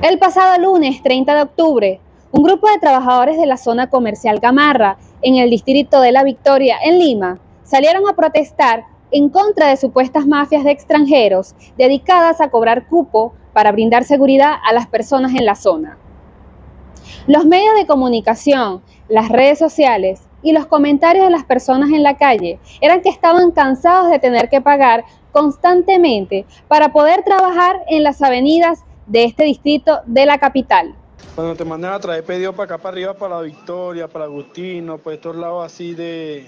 El pasado lunes 30 de octubre, un grupo de trabajadores de la zona comercial Gamarra, en el distrito de La Victoria, en Lima, salieron a protestar en contra de supuestas mafias de extranjeros dedicadas a cobrar cupo para brindar seguridad a las personas en la zona. Los medios de comunicación, las redes sociales y los comentarios de las personas en la calle eran que estaban cansados de tener que pagar constantemente para poder trabajar en las avenidas de este distrito de la capital. Cuando te mandan a traer pedido para acá, para arriba, para La Victoria, para Agustino, por estos lados así de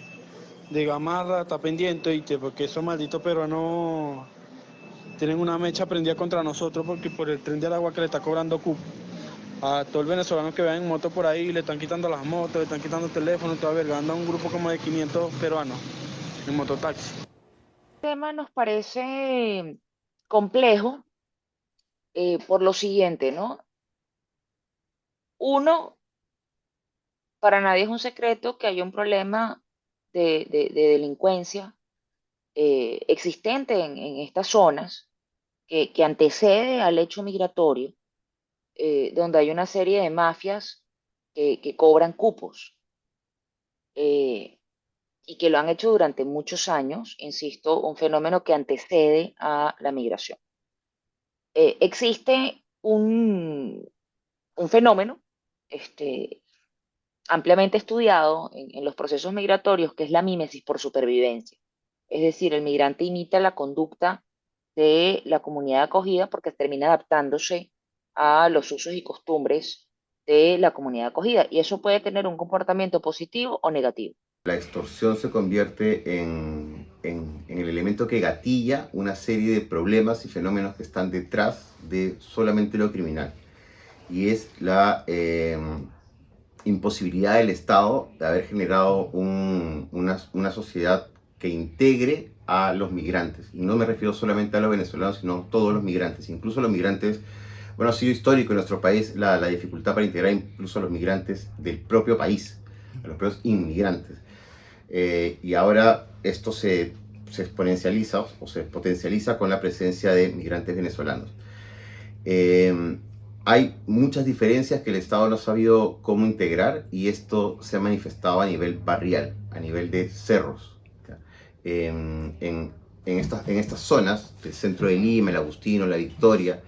Gamarra, está pendiente, ¿viste? Porque esos malditos peruanos tienen una mecha prendida contra nosotros porque por el tren del agua que le está cobrando cupo. A todo el venezolano que vean en moto por ahí, le están quitando las motos, le están quitando el teléfono, toda verga. Anda un grupo como de 500 peruanos en mototaxi. El tema nos parece complejo por lo siguiente, ¿no? Uno, para nadie es un secreto que hay un problema de delincuencia existente en estas zonas que antecede al hecho migratorio, donde hay una serie de mafias que cobran cupos eh, y que lo han hecho durante muchos años, insisto, un fenómeno que antecede a la migración. Existe un fenómeno este, ampliamente estudiado en los procesos migratorios, que es la mímesis por supervivencia. Es decir, el migrante imita la conducta de la comunidad acogida porque termina adaptándose a los usos y costumbres de la comunidad acogida. Y eso puede tener un comportamiento positivo o negativo. La extorsión se convierte en el elemento que gatilla una serie de problemas y fenómenos que están detrás de solamente lo criminal. Y es la imposibilidad del Estado de haber generado una sociedad que integre a los migrantes. Y no me refiero solamente a los venezolanos, sino a todos los migrantes, incluso los migrantes. Bueno, ha sido histórico en nuestro país la dificultad para integrar incluso a los migrantes del propio país, a los propios inmigrantes. Y ahora esto se exponencializa o se potencializa con la presencia de migrantes venezolanos. Hay muchas diferencias que el Estado no ha sabido cómo integrar y esto se ha manifestado a nivel barrial, a nivel de cerros. En estas zonas, el centro de Lima, el Agustino, la Victoria,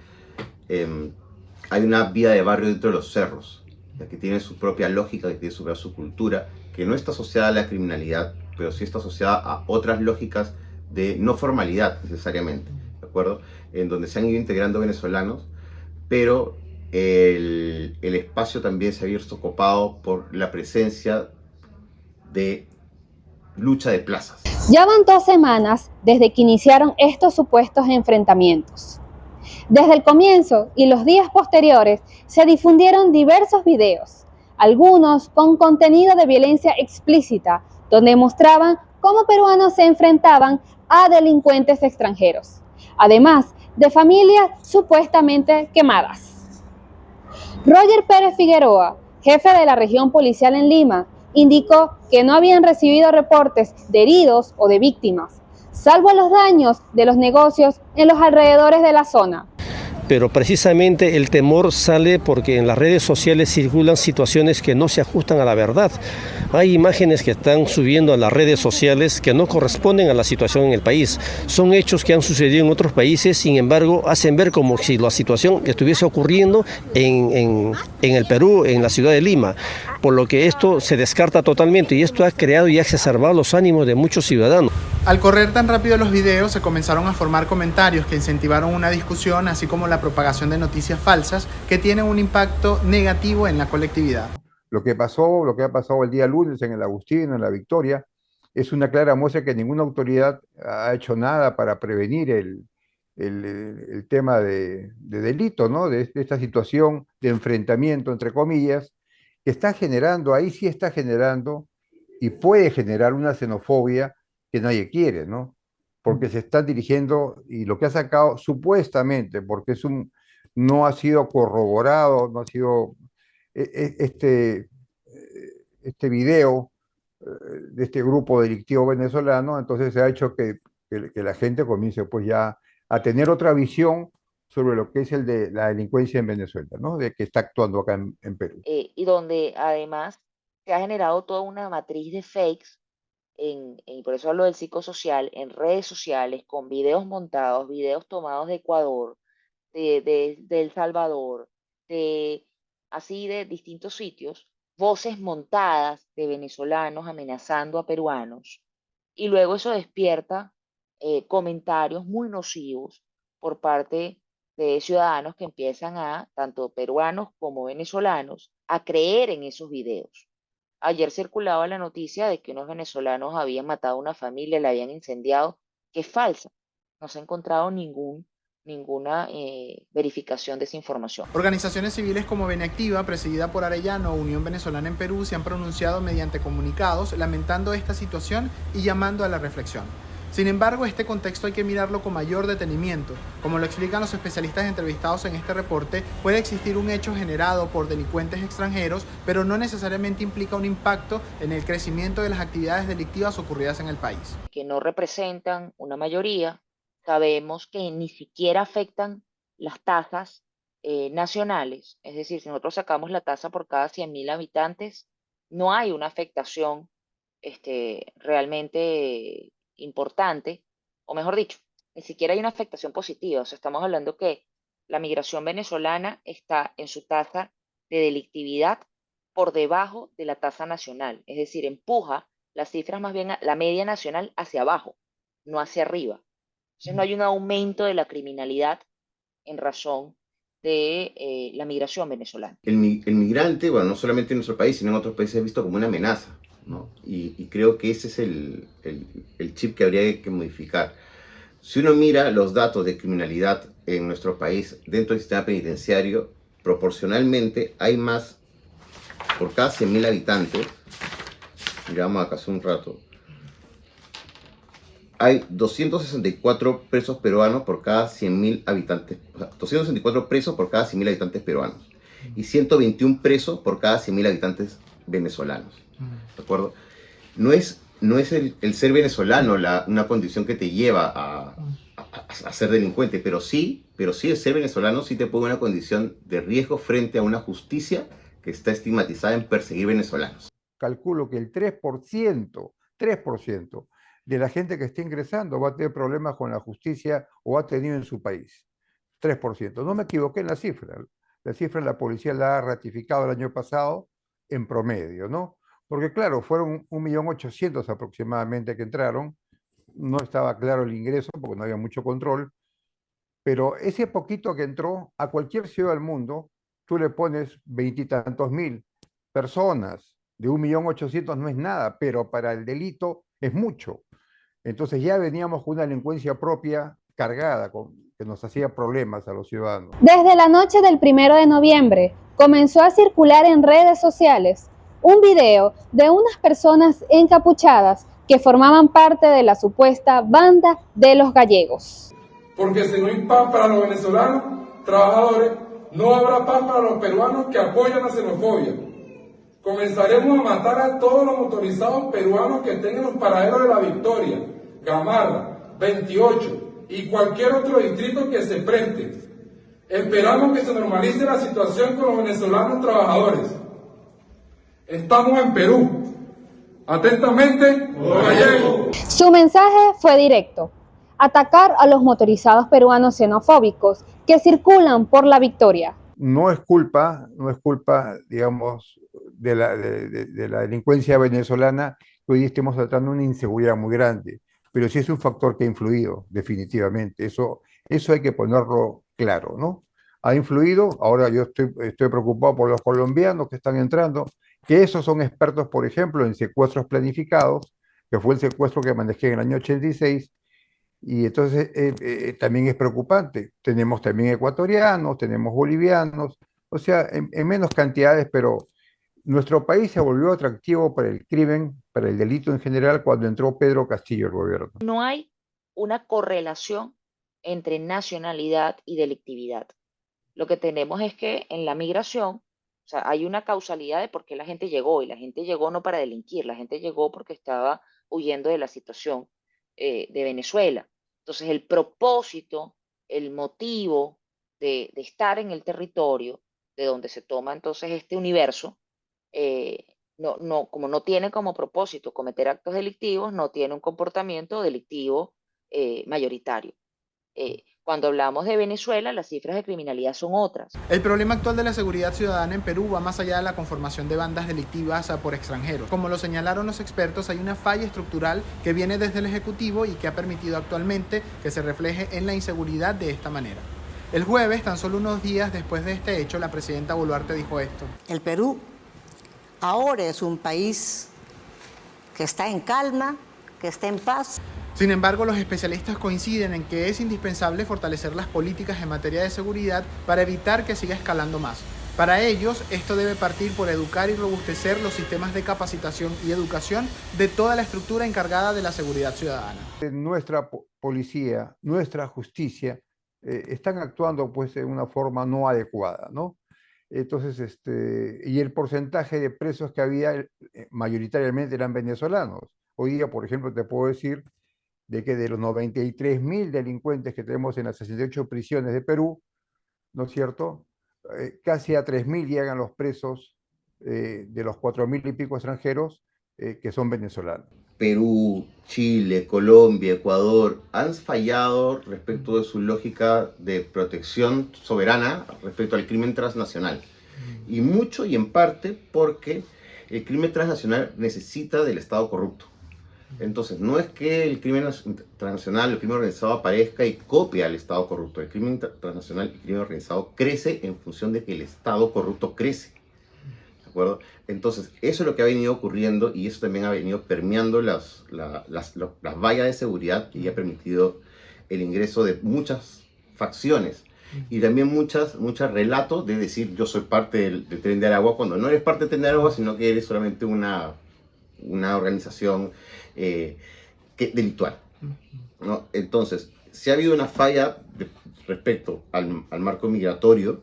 hay una vida de barrio dentro de los cerros, que tiene su propia lógica, que tiene su propia cultura, que no está asociada a la criminalidad, pero sí está asociada a otras lógicas de no formalidad necesariamente, ¿de acuerdo? En donde se han ido integrando venezolanos, pero el espacio también se ha visto copado por la presencia de lucha de plazas. Ya van 2 semanas desde que iniciaron estos supuestos enfrentamientos. Desde el comienzo y los días posteriores se difundieron diversos videos, algunos con contenido de violencia explícita, donde mostraban cómo peruanos se enfrentaban a delincuentes extranjeros, además de familias supuestamente quemadas. Roger Pérez Figueroa, jefe de la región policial en Lima, indicó que no habían recibido reportes de heridos o de víctimas, salvo los daños de los negocios en los alrededores de la zona. Pero precisamente el temor sale porque en las redes sociales circulan situaciones que no se ajustan a la verdad. Hay imágenes que están subiendo a las redes sociales que no corresponden a la situación en el país. Son hechos que han sucedido en otros países, sin embargo, hacen ver como si la situación estuviese ocurriendo en el Perú, en la ciudad de Lima. Por lo que esto se descarta totalmente y esto ha creado y ha exacerbado los ánimos de muchos ciudadanos. Al correr tan rápido los videos, se comenzaron a formar comentarios que incentivaron una discusión, así como la propagación de noticias falsas que tienen un impacto negativo en la colectividad. Lo que ha pasado el día lunes en el Agustino, en la Victoria, es una clara muestra que ninguna autoridad ha hecho nada para prevenir el tema de delito, ¿no? De esta situación de enfrentamiento, entre comillas, que está generando, ahí sí está generando y puede generar una xenofobia que nadie quiere, ¿no? Porque se está dirigiendo, y lo que ha sacado supuestamente, porque no ha sido corroborado, no ha sido este video de este grupo delictivo venezolano, entonces se ha hecho que la gente comience pues ya a tener otra visión sobre lo que es el de la delincuencia en Venezuela, ¿no? De que está actuando acá en Perú. Y donde además se ha generado toda una matriz de fakes, y por eso hablo del psicosocial, en redes sociales, con videos montados, videos tomados de Ecuador, de El Salvador, de así de distintos sitios, voces montadas de venezolanos amenazando a peruanos, y luego eso despierta comentarios muy nocivos por parte de ciudadanos que empiezan a, tanto peruanos como venezolanos, a creer en esos videos. Ayer circulaba la noticia de que unos venezolanos habían matado a una familia, la habían incendiado, que es falsa. No se ha encontrado ninguna verificación de esa información. Organizaciones civiles como Beneactiva, presidida por Arellano, Unión Venezolana en Perú, se han pronunciado mediante comunicados lamentando esta situación y llamando a la reflexión. Sin embargo, este contexto hay que mirarlo con mayor detenimiento. Como lo explican los especialistas entrevistados en este reporte, puede existir un hecho generado por delincuentes extranjeros, pero no necesariamente implica un impacto en el crecimiento de las actividades delictivas ocurridas en el país. Que no representan una mayoría, sabemos que ni siquiera afectan las tasas nacionales, es decir, si nosotros sacamos la tasa por cada 100.000 habitantes, no hay una afectación realmente importante, o mejor dicho, ni siquiera hay una afectación positiva. O sea, estamos hablando que la migración venezolana está en su tasa de delictividad por debajo de la tasa nacional, es decir, empuja las cifras más bien, la media nacional hacia abajo, no hacia arriba. Entonces no hay un aumento de la criminalidad en razón de la migración venezolana. El migrante, bueno, no solamente en nuestro país, sino en otros países es visto como una amenaza, ¿no? Y creo que ese es el chip que habría que modificar. Si uno mira los datos de criminalidad en nuestro país dentro del sistema penitenciario, proporcionalmente hay más por cada 100.000 habitantes. Miramos acá hace un rato. Hay 264 presos peruanos por cada 100.000 habitantes. O sea, 264 presos por cada 100.000 habitantes peruanos. Y 121 presos por cada 100.000 habitantes venezolanos. ¿De acuerdo? No es el ser venezolano una condición que te lleva a ser delincuente, pero sí el ser venezolano sí te pone una condición de riesgo frente a una justicia que está estigmatizada en perseguir venezolanos. Calculo que el 3% de la gente que está ingresando va a tener problemas con la justicia o ha tenido en su país. 3%. No me equivoqué en la cifra. La cifra la policía la ha ratificado el año pasado en promedio, ¿no? Porque claro, fueron 1.800.000 aproximadamente que entraron. No estaba claro el ingreso porque no había mucho control. Pero ese poquito que entró, a cualquier ciudad del mundo, tú le pones 20 y tantos mil personas. De 1.800.000 no es nada, pero para el delito es mucho. Entonces ya veníamos con una delincuencia propia cargada, que nos hacía problemas a los ciudadanos. Desde la noche del 1 de noviembre comenzó a circular en redes sociales un video de unas personas encapuchadas que formaban parte de la supuesta banda de los gallegos. Porque si no hay paz para los venezolanos trabajadores, no habrá paz para los peruanos que apoyan la xenofobia. Comenzaremos a matar a todos los motorizados peruanos que estén en los paraderos de La Victoria, Gamarra, 28 y cualquier otro distrito que se preste. Esperamos que se normalice la situación con los venezolanos trabajadores. Estamos en Perú. Atentamente, los gallegos. Su mensaje fue directo: atacar a los motorizados peruanos xenofóbicos que circulan por La Victoria. No es culpa, digamos, de la delincuencia venezolana que hoy estemos tratando una inseguridad muy grande, pero sí es un factor que ha influido, definitivamente. Eso hay que ponerlo claro, ¿no? Ha influido. Ahora yo estoy preocupado por los colombianos que están entrando, que esos son expertos, por ejemplo, en secuestros planificados, que fue el secuestro que manejé en el año 86. Y entonces también es preocupante. Tenemos también ecuatorianos, tenemos bolivianos, o sea, en menos cantidades, pero nuestro país se volvió atractivo para el crimen, para el delito en general, cuando entró Pedro Castillo al gobierno. No hay una correlación entre nacionalidad y delictividad. Lo que tenemos es que en la migración, o sea, hay una causalidad de por qué la gente llegó, y la gente llegó no para delinquir, la gente llegó porque estaba huyendo de la situación de Venezuela. Entonces, el propósito, el motivo de estar en el territorio de donde se toma entonces este universo, como no tiene como propósito cometer actos delictivos, no tiene un comportamiento delictivo mayoritario. Cuando hablamos de Venezuela, las cifras de criminalidad son otras. El problema actual de la seguridad ciudadana en Perú va más allá de la conformación de bandas delictivas por extranjeros. Como lo señalaron los expertos, hay una falla estructural que viene desde el Ejecutivo y que ha permitido actualmente que se refleje en la inseguridad de esta manera. El jueves, tan solo unos días después de este hecho, la presidenta Boluarte dijo esto. El Perú ahora es un país que está en calma, que está en paz. Sin embargo, los especialistas coinciden en que es indispensable fortalecer las políticas en materia de seguridad para evitar que siga escalando más. Para ellos, esto debe partir por educar y robustecer los sistemas de capacitación y educación de toda la estructura encargada de la seguridad ciudadana. Nuestra policía, nuestra justicia, están actuando pues de una forma no adecuada, ¿no? Entonces, y el porcentaje de presos que había mayoritariamente eran venezolanos. Hoy día, por ejemplo, te puedo decir de que de los 93.000 delincuentes que tenemos en las 68 prisiones de Perú, ¿no es cierto? Casi a 3.000 llegan los presos de los 4.000 y pico extranjeros que son venezolanos. Perú, Chile, Colombia, Ecuador han fallado respecto de su lógica de protección soberana respecto al crimen transnacional. Y mucho y en parte porque el crimen transnacional necesita del Estado corrupto. Entonces, no es que el crimen transnacional, el crimen organizado aparezca y copie al Estado corrupto. El crimen transnacional y el crimen organizado crece en función de que el Estado corrupto crece. ¿De acuerdo? Entonces, eso es lo que ha venido ocurriendo y eso también ha venido permeando las vallas de seguridad y ha permitido el ingreso de muchas facciones y también muchos relatos de decir yo soy parte del Tren de Aragua cuando no eres parte del Tren de Aragua, sino que eres solamente una organización delictual, ¿no? Entonces, si ha habido una falla respecto al marco migratorio,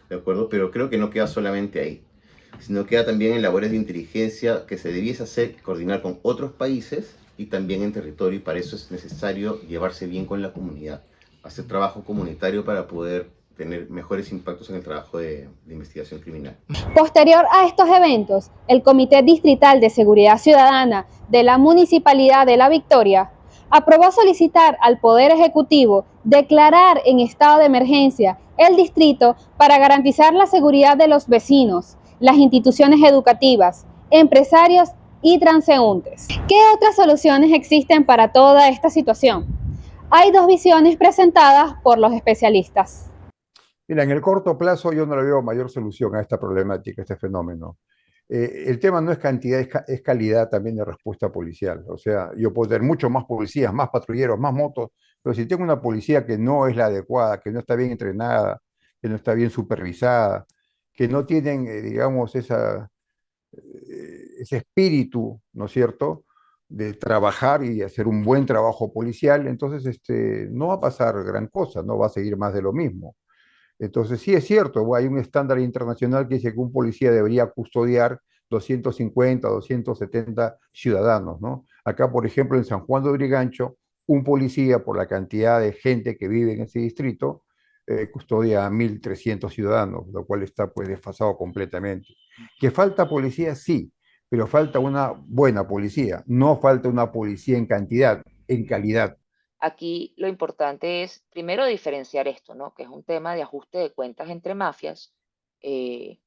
¿de acuerdo? Pero creo que no queda solamente ahí, sino queda también en labores de inteligencia que se debiese hacer, coordinar con otros países y también en territorio, y para eso es necesario llevarse bien con la comunidad, hacer trabajo comunitario para poder tener mejores impactos en el trabajo de investigación criminal. Posterior a estos eventos, el Comité Distrital de Seguridad Ciudadana de la Municipalidad de La Victoria aprobó solicitar al Poder Ejecutivo declarar en estado de emergencia el distrito para garantizar la seguridad de los vecinos, las instituciones educativas, empresarios y transeúntes. ¿Qué otras soluciones existen para toda esta situación? Hay dos visiones presentadas por los especialistas. Mira, en el corto plazo yo no le veo mayor solución a esta problemática, a este fenómeno. El tema no es cantidad, es calidad también de respuesta policial. O sea, yo puedo tener mucho más policías, más patrulleros, más motos, pero si tengo una policía que no es la adecuada, que no está bien entrenada, que no está bien supervisada, que no tienen, digamos, ese espíritu, ¿no es cierto?, de trabajar y hacer un buen trabajo policial, entonces no va a pasar gran cosa, no va a seguir más de lo mismo. Entonces, sí es cierto, hay un estándar internacional que dice que un policía debería custodiar 250, 270 ciudadanos, ¿no? Acá, por ejemplo, en San Juan de Urigancho, un policía, por la cantidad de gente que vive en ese distrito, custodia a 1.300 ciudadanos, lo cual está pues desfasado completamente. ¿Que falta policía? Sí, pero falta una buena policía, no falta una policía en cantidad, en calidad. Aquí lo importante es, primero, diferenciar esto, ¿no? Que es un tema de ajuste de cuentas entre mafias, que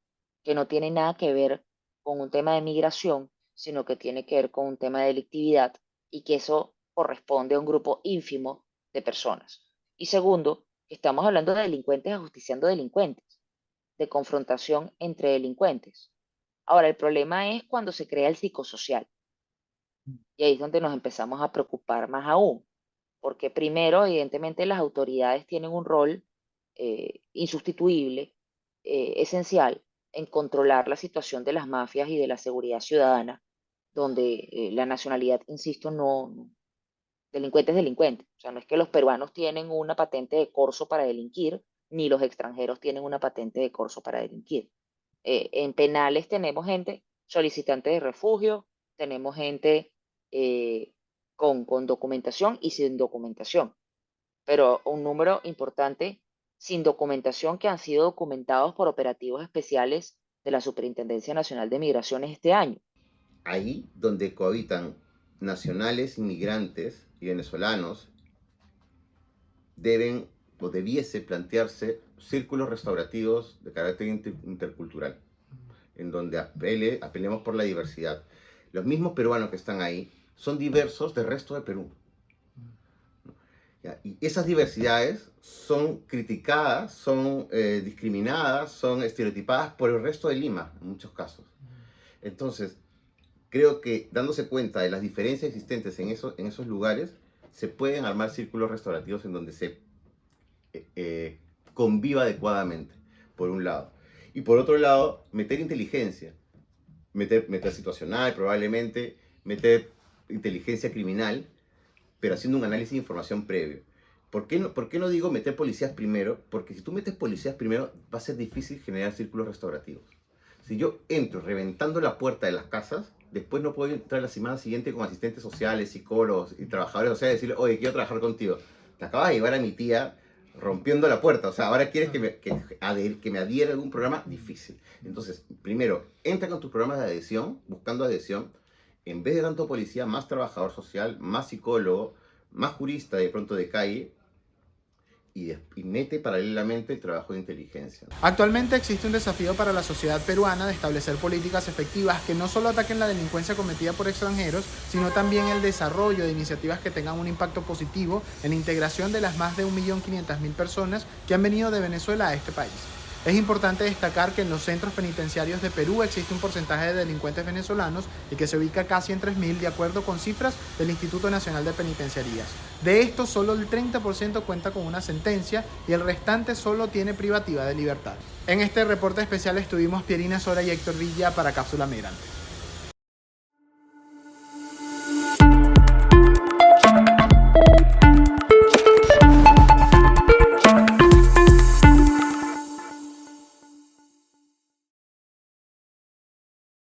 no tiene nada que ver con un tema de migración, sino que tiene que ver con un tema de delictividad y que eso corresponde a un grupo ínfimo de personas. Y segundo, que estamos hablando de delincuentes ajusticiando delincuentes, de confrontación entre delincuentes. Ahora, el problema es cuando se crea el psicosocial. Y ahí es donde nos empezamos a preocupar más aún. Porque primero, evidentemente, las autoridades tienen un rol insustituible, esencial, en controlar la situación de las mafias y de la seguridad ciudadana, donde la nacionalidad, insisto, delincuente es delincuente. O sea, no es que los peruanos tienen una patente de corso para delinquir, ni los extranjeros tienen una patente de corso para delinquir. En penales tenemos gente solicitante de refugio, tenemos gente con documentación y sin documentación, pero un número importante sin documentación que han sido documentados por operativos especiales de la Superintendencia Nacional de Migraciones este año. Ahí donde cohabitan nacionales, inmigrantes y venezolanos, deben o debiese plantearse círculos restaurativos de carácter intercultural, en donde apelemos por la diversidad. Los mismos peruanos que están ahí son diversos del resto de Perú. Y esas diversidades son criticadas, son discriminadas, son estereotipadas por el resto de Lima, en muchos casos. Entonces, creo que dándose cuenta de las diferencias existentes en esos lugares, se pueden armar círculos restaurativos en donde se conviva adecuadamente, por un lado. Y por otro lado, meter inteligencia, meter situacional probablemente, meter inteligencia criminal, pero haciendo un análisis de información previo. ¿Por qué no digo meter policías primero? Porque si tú metes policías primero, va a ser difícil generar círculos restaurativos. Si yo entro reventando la puerta de las casas, después no puedo entrar la semana siguiente con asistentes sociales, psicólogos y trabajadores sociales y decirle, oye, quiero trabajar contigo. Te acabas de llevar a mi tía rompiendo la puerta, o sea, ahora quieres que me adhiera a algún programa difícil. Entonces, primero, entra con tus programas de adhesión, buscando adhesión, en vez de tanto policía, más trabajador social, más psicólogo, más jurista de pronto de calle, y mete paralelamente el trabajo de inteligencia. Actualmente existe un desafío para la sociedad peruana de establecer políticas efectivas que no solo ataquen la delincuencia cometida por extranjeros, sino también el desarrollo de iniciativas que tengan un impacto positivo en la integración de las más de 1.500.000 personas que han venido de Venezuela a este país. Es importante destacar que en los centros penitenciarios de Perú existe un porcentaje de delincuentes venezolanos y que se ubica casi en 3.000 de acuerdo con cifras del Instituto Nacional de Penitenciarías. De estos, solo el 30% cuenta con una sentencia y el restante solo tiene privativa de libertad. En este reporte especial estuvimos Pierina Sora y Héctor Villa para Cápsula Migrante.